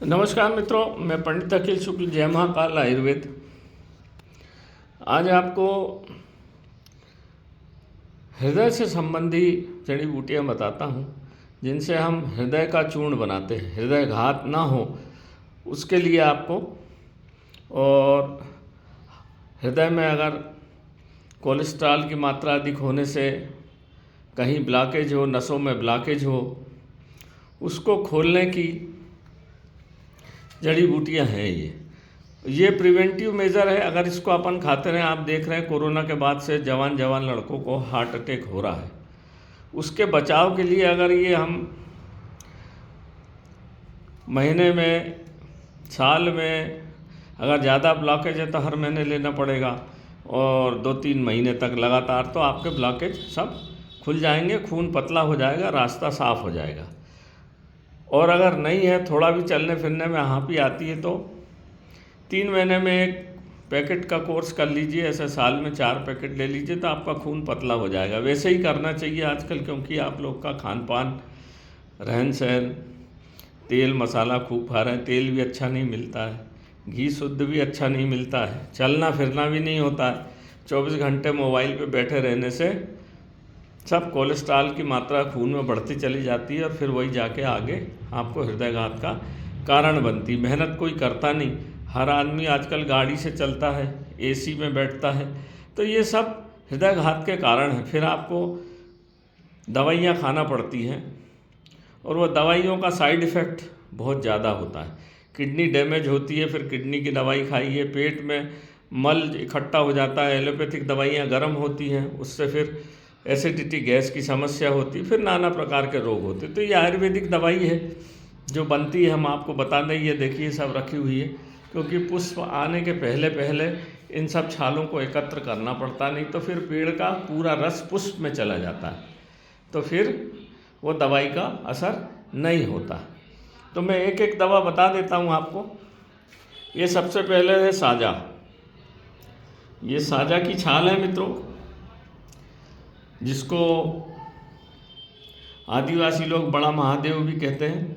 नमस्कार मित्रों, मैं पंडित अखिल शुक्ल, जय महाकाल आयुर्वेद। आज आपको हृदय से संबंधी जड़ी बूटियाँ बताता हूँ जिनसे हम हृदय का चूर्ण बनाते हैं, हृदय घात ना हो उसके लिए आपको। और हृदय में अगर कोलेस्ट्रॉल की मात्रा अधिक होने से कहीं ब्लॉकेज हो, नसों में ब्लॉकेज हो, उसको खोलने की जड़ी बूटियाँ हैं। ये प्रिवेंटिव मेज़र है। अगर इसको अपन खाते रहें, आप देख रहे हैं कोरोना के बाद से जवान लड़कों को हार्ट अटैक हो रहा है। उसके बचाव के लिए अगर ये हम महीने में, साल में अगर ज़्यादा ब्लॉकेज है तो हर महीने लेना पड़ेगा, और 2-3 महीने तक लगातार, तो आपके ब्लॉकेज सब खुल जाएंगे, खून पतला हो जाएगा, रास्ता साफ हो जाएगा। और अगर नहीं है, थोड़ा भी चलने फिरने में हाँफी आती है, तो 3 महीने में 1 पैकेट का कोर्स कर लीजिए। ऐसे साल में 4 पैकेट ले लीजिए तो आपका खून पतला हो जाएगा। वैसे ही करना चाहिए आजकल, क्योंकि आप लोग का खान पान, रहन सहन, तेल मसाला खूब खा रहे हैं, तेल भी अच्छा नहीं मिलता है, घी शुद्ध भी अच्छा नहीं मिलता है, चलना फिरना भी नहीं होता है, 24 घंटे मोबाइल पे बैठे रहने से सब कोलेस्ट्रॉल की मात्रा खून में बढ़ती चली जाती है, और फिर वही जाके आगे आपको हृदयघात का कारण बनती। मेहनत कोई करता नहीं, हर आदमी आजकल गाड़ी से चलता है, एसी में बैठता है, तो ये सब हृदयघात के कारण हैं। फिर आपको दवाइयाँ खाना पड़ती हैं, और वो दवाइयों का साइड इफ़ेक्ट बहुत ज़्यादा होता है। किडनी डैमेज होती है, फिर किडनी की दवाई खाइए, पेट में मल इकट्ठा हो जाता है, एलोपैथिक दवाइयाँ गर्म होती हैं, उससे फिर एसिडिटी, गैस की समस्या होती, फिर नाना प्रकार के रोग होते। तो ये आयुर्वेदिक दवाई है जो बनती है, हम आपको बता दें। ये देखिए सब रखी हुई है, क्योंकि पुष्प आने के पहले पहले इन सब छालों को एकत्र करना पड़ता, नहीं तो फिर पेड़ का पूरा रस पुष्प में चला जाता है, तो फिर वो दवाई का असर नहीं होता। तो मैं एक एक दवा बता देता हूँ आपको। ये सबसे पहले है साजा। ये साजा की छाल है मित्रों, जिसको आदिवासी लोग बड़ा महादेव भी कहते हैं।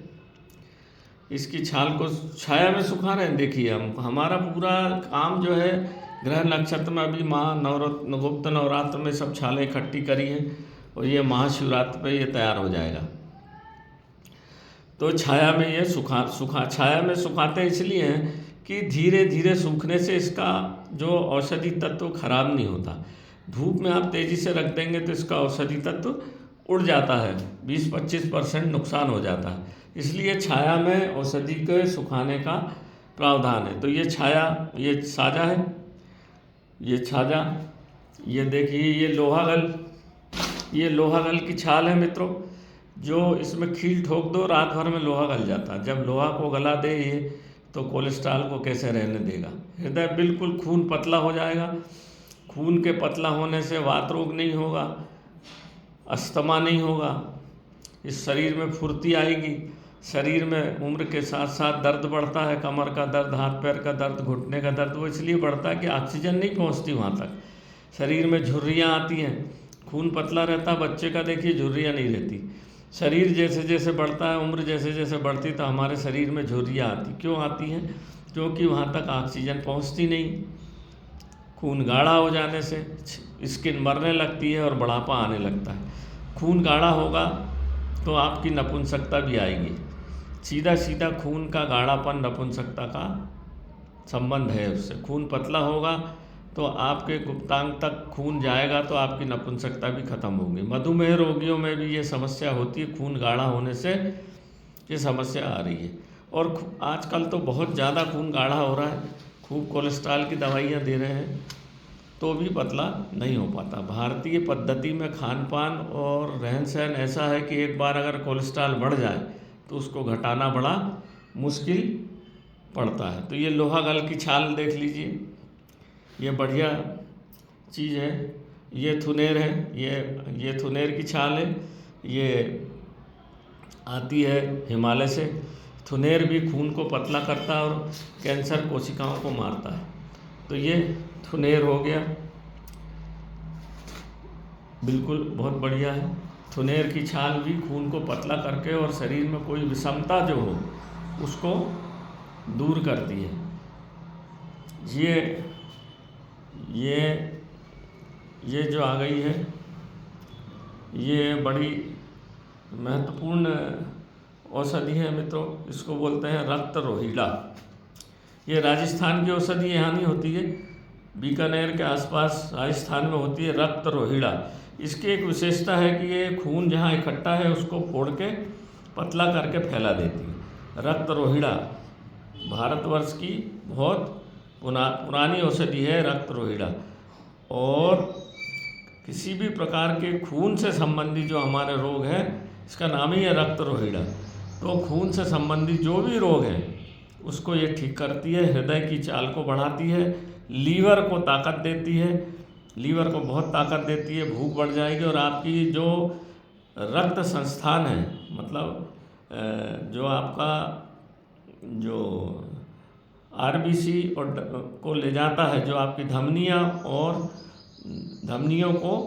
इसकी छाल को छाया में सुखा रहे हैं। देखिए, हमारा पूरा काम जो है, ग्रह नक्षत्र में अभी गुप्त नवरात्र में सब छालें इकट्ठी करी हैं, और ये महाशिवरात्रि पे ये तैयार हो जाएगा। तो छाया में ये छाया में सुखाते इसलिए हैं कि धीरे धीरे सूखने से इसका जो औषधि तत्व खराब नहीं होता। धूप में आप तेज़ी से रख देंगे तो इसका औषधि तत्व उड़ जाता है, 20-25% नुकसान हो जाता है। इसलिए छाया में औषधि के सुखाने का प्रावधान है। तो ये छाया, ये साजा है, ये छाजा। ये देखिए, ये लोहागल की छाल है मित्रों, जो इसमें खील ठोक दो, रात भर में लोहा गल जाता है। जब लोहा को गला दे ये, तो कोलेस्ट्रॉल को कैसे रहने देगा। हृदय बिल्कुल खून पतला हो जाएगा। खून के पतला होने से वात रोग नहीं होगा, अस्थमा नहीं होगा, इस शरीर में फुर्ती आएगी। शरीर में उम्र के साथ साथ दर्द बढ़ता है, कमर का दर्द, हाथ पैर का दर्द, घुटने का दर्द। वो इसलिए बढ़ता है कि ऑक्सीजन नहीं पहुंचती वहाँ तक। शरीर में झुर्रियाँ आती हैं, खून पतला रहता, बच्चे का देखिए झुर्रियाँ नहीं रहती। शरीर जैसे जैसे बढ़ता है, उम्र जैसे जैसे बढ़ती, तो हमारे शरीर में झुर्रियाँ आती। क्यों आती हैं? क्योंकि वहाँ तक ऑक्सीजन पहुँचती नहीं। खून गाढ़ा हो जाने से स्किन मरने लगती है और बुढ़ापा आने लगता है। खून गाढ़ा होगा तो आपकी नपुंसकता भी आएगी। सीधा सीधा खून का गाढ़ापन नपुंसकता का संबंध है उससे। खून पतला होगा तो आपके गुप्तांग तक खून जाएगा तो आपकी नपुंसकता भी खत्म होगी। मधुमेह रोगियों में भी ये समस्या होती है, खून गाढ़ा होने से ये समस्या आ रही है। और आजकल तो बहुत ज़्यादा खून गाढ़ा हो रहा है, खूब कोलेस्ट्रॉल की दवाइयाँ दे रहे हैं, तो भी पतला नहीं हो पाता। भारतीय पद्धति में खान पान और रहन सहन ऐसा है कि एक बार अगर कोलेस्ट्रॉल बढ़ जाए तो उसको घटाना बड़ा मुश्किल पड़ता है। तो ये लोहागल की छाल देख लीजिए, ये बढ़िया चीज़ है। ये थुनेर है, ये थुनेर की छाल है, ये आती है हिमालय से। थुनेर भी खून को पतला करता है और कैंसर कोशिकाओं को मारता है। तो ये थुनेर हो गया, बिल्कुल बहुत बढ़िया है। थुनेर की छाल भी खून को पतला करके और शरीर में कोई विषमता जो हो उसको दूर करती है। ये जो आ गई है, ये बड़ी महत्वपूर्ण औषधि है मित्रों। इसको बोलते हैं रक्त रोहिड़ा। ये राजस्थान की औषधि यहाँ नहीं होती है, बीकानेर के आसपास राजस्थान में होती है रक्त रोहिड़ा। इसकी एक विशेषता है कि ये खून जहाँ इकट्ठा है उसको फोड़ के पतला करके फैला देती है। रक्त रोहिड़ा भारतवर्ष की बहुत पुरानी औषधि है रक्त रोहिड़ा। और किसी भी प्रकार के खून से संबंधित जो हमारे रोग हैं, इसका नाम ही है रक्त रोहिड़ा। तो खून से संबंधित जो भी रोग हैं उसको ये ठीक करती है, हृदय की चाल को बढ़ाती है, लीवर को ताकत देती है, लीवर को बहुत ताकत देती है, भूख बढ़ जाएगी और आपकी जो रक्त संस्थान है, मतलब जो आपका जो आरबीसी और को ले जाता है, जो आपकी धमनियाँ और धमनियों को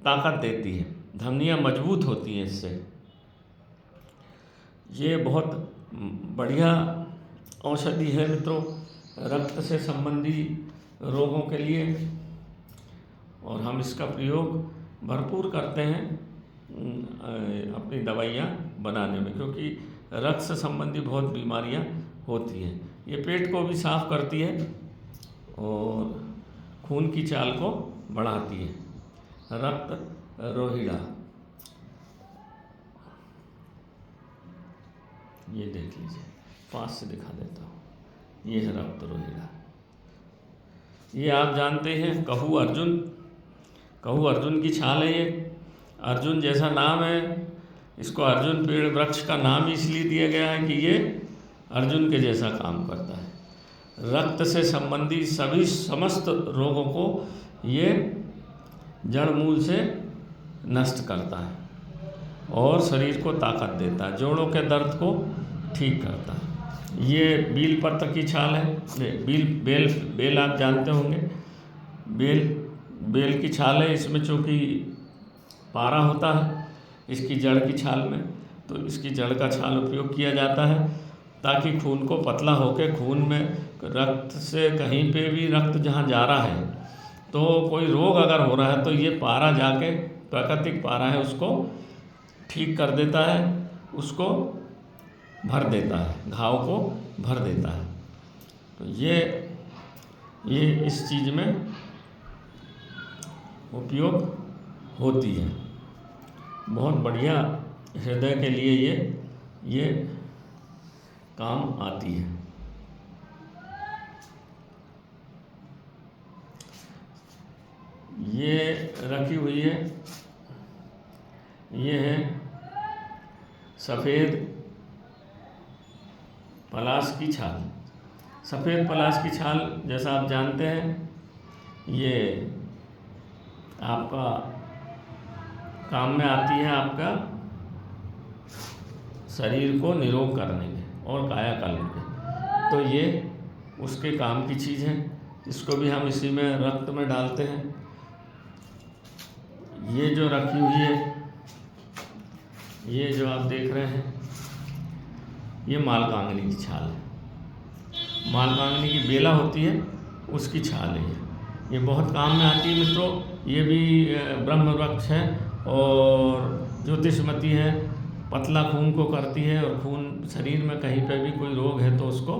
ताकत देती है, धमनियाँ मजबूत होती हैं इससे। ये बहुत बढ़िया औषधि है मित्रों रक्त से संबंधी रोगों के लिए, और हम इसका प्रयोग भरपूर करते हैं अपनी दवाइयाँ बनाने में, क्योंकि रक्त से संबंधी बहुत बीमारियाँ होती हैं। ये पेट को भी साफ करती है और खून की चाल को बढ़ाती है। रक्त रोहिड़ा, ये देख लीजिए, पास से दिखा देता हूँ। ये है रक्त रोहिड़ा। ये आप जानते हैं कहू अर्जुन, कहू अर्जुन की छाल है। ये अर्जुन जैसा नाम है, इसको अर्जुन पेड़ वृक्ष का नाम इसलिए दिया गया है कि ये अर्जुन के जैसा काम करता है। रक्त से संबंधित सभी समस्त रोगों को ये जड़ मूल से नष्ट करता है और शरीर को ताकत देता है, जोड़ों के दर्द को ठीक करता है। ये बील पत्र की छाल है। बेल आप जानते होंगे, बेल की छाल है। इसमें चूँकि पारा होता है इसकी जड़ की छाल में, तो इसकी जड़ का छाल उपयोग किया जाता है ताकि खून को पतला होकर खून में रक्त से कहीं पे भी रक्त जहाँ जा रहा है, तो कोई रोग अगर हो रहा है तो ये पारा जाके, प्राकृतिक पारा है, उसको ठीक कर देता है, उसको भर देता है, घाव को भर देता है। तो ये इस चीज़ में उपयोग होती है। बहुत बढ़िया हृदय के लिए ये काम आती है। ये रखी हुई है, ये है सफ़ेद पलाश की छाल। सफ़ेद पलाश की छाल जैसा आप जानते हैं, ये आपका काम में आती है, आपका शरीर को निरोग करने में और कायाकल्प में। तो ये उसके काम की चीज़ है, इसको भी हम इसी में रक्त में डालते हैं। ये जो रखी हुई है, ये जो आप देख रहे हैं, ये मालकांगनी की छाल है। मालकांगनी की बेला होती है, उसकी छाल है ये बहुत काम में आती है मित्रों। ये भी ब्रह्म वृक्ष है और ज्योतिषमती है, पतला खून को करती है और खून शरीर में कहीं पे भी कोई रोग है तो उसको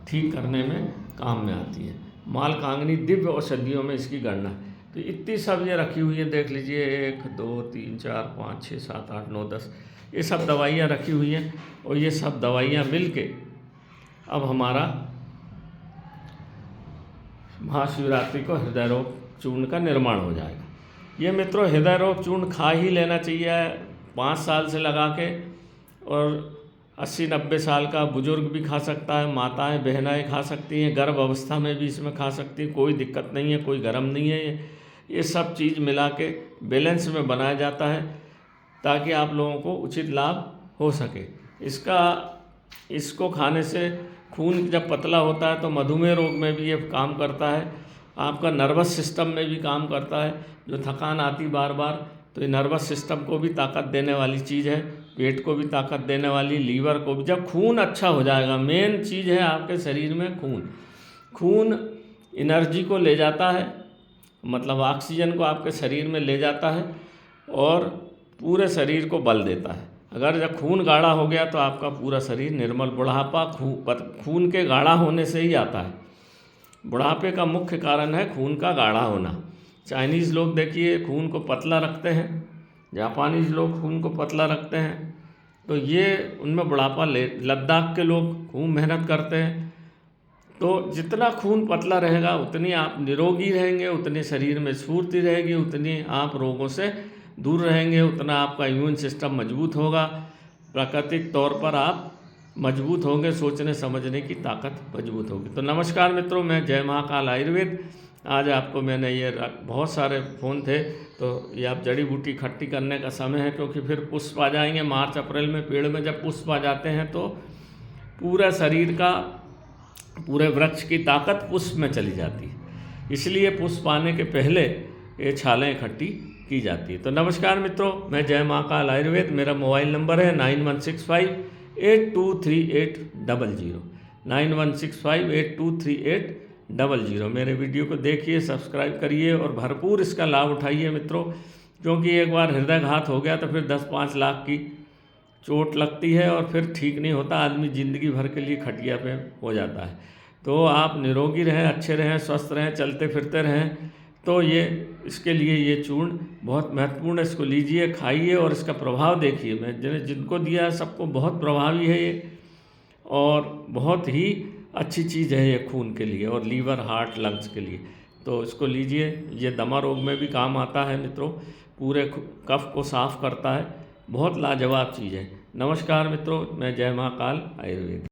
ठीक करने में काम में आती है। मालकांगनी दिव्य औषधियों में इसकी गणना है। तो इतनी सब ये रखी हुई है, देख लीजिए, 1 2 3 4 5 6 7 8 9 10, ये सब दवाइयाँ रखी हुई हैं। और ये सब दवाइयाँ मिल के अब हमारा महाशिवरात्रि को हृदय रोग चूर्ण का निर्माण हो जाएगा। ये मित्रों हृदय रोग चूर्ण खा ही लेना चाहिए 5 साल से लगा के, और 80-90 साल का बुजुर्ग भी खा सकता है, माताएं बहनाएं खा सकती हैं, गर्भ अवस्था में भी इसमें खा सकती हैं, कोई दिक्कत नहीं है, कोई गरम नहीं है। ये सब चीज़ मिला के बैलेंस में बनाया जाता है ताकि आप लोगों को उचित लाभ हो सके। इसको खाने से खून जब पतला होता है तो मधुमेह रोग में भी ये काम करता है, आपका नर्वस सिस्टम में भी काम करता है। जो थकान आती बार बार, तो ये नर्वस सिस्टम को भी ताकत देने वाली चीज़ है पेट को भी ताकत देने वाली, लीवर को भी। जब खून अच्छा हो जाएगा, मेन चीज़ है आपके शरीर में खून। खून एनर्जी को ले जाता है, मतलब ऑक्सीजन को आपके शरीर में ले जाता है और पूरे शरीर को बल देता है। अगर जब खून गाढ़ा हो गया तो आपका पूरा शरीर निर्मल, बुढ़ापा खून के गाढ़ा होने से ही आता है। बुढ़ापे का मुख्य कारण है खून का गाढ़ा होना। चाइनीज़ लोग देखिए खून को पतला रखते हैं, जापानीज़ लोग खून को पतला रखते हैं, तो ये उनमें बुढ़ापा लद्दाख के लोग खूब मेहनत करते हैं। तो जितना खून पतला रहेगा उतनी आप निरोगी रहेंगे, उतने शरीर में स्फूर्ति रहेगी, उतनी आप रोगों से दूर रहेंगे, उतना आपका इम्यून सिस्टम मजबूत होगा, प्राकृतिक तौर पर आप मजबूत होंगे, सोचने समझने की ताकत मजबूत होगी। तो नमस्कार मित्रों, मैं जय महाकाल आयुर्वेद। आज आपको मैंने ये बहुत सारे फ़ोन थे, तो ये आप जड़ी बूटी इकट्ठी करने का समय है, क्योंकि फिर पुष्प आ जाएंगे मार्च अप्रैल में। पेड़ में जब पुष्प आ जाते हैं तो पूरा शरीर का, पूरे वृक्ष की ताकत पुष्प में चली जाती है, इसलिए पुष्प आने के पहले ये छालें इकट्ठी की जाती है। तो नमस्कार मित्रों, मैं जय महाकाल आयुर्वेद। मेरा मोबाइल नंबर है 9165823800, 9165823800। मेरे वीडियो को देखिए, सब्सक्राइब करिए और भरपूर इसका लाभ उठाइए मित्रों, क्योंकि एक बार हृदयघात हो गया तो फिर 10-5 लाख की चोट लगती है और फिर ठीक नहीं होता, आदमी ज़िंदगी भर के लिए खटिया पे हो जाता है। तो आप निरोगी रहें, अच्छे रहें, स्वस्थ रहें, चलते फिरते रहें। तो ये इसके लिए ये चूर्ण बहुत महत्वपूर्ण है, इसको लीजिए, खाइए और इसका प्रभाव देखिए। मैं जिनको दिया है सबको बहुत प्रभावी है ये, और बहुत ही अच्छी चीज़ है ये खून के लिए और लीवर, हार्ट, लंग्स के लिए। तो इसको लीजिए, ये दमा रोग में भी काम आता है मित्रों, पूरे कफ को साफ करता है, बहुत लाजवाब चीज़ है। नमस्कार मित्रों, मैं जय महाकाल आयुर्वेद।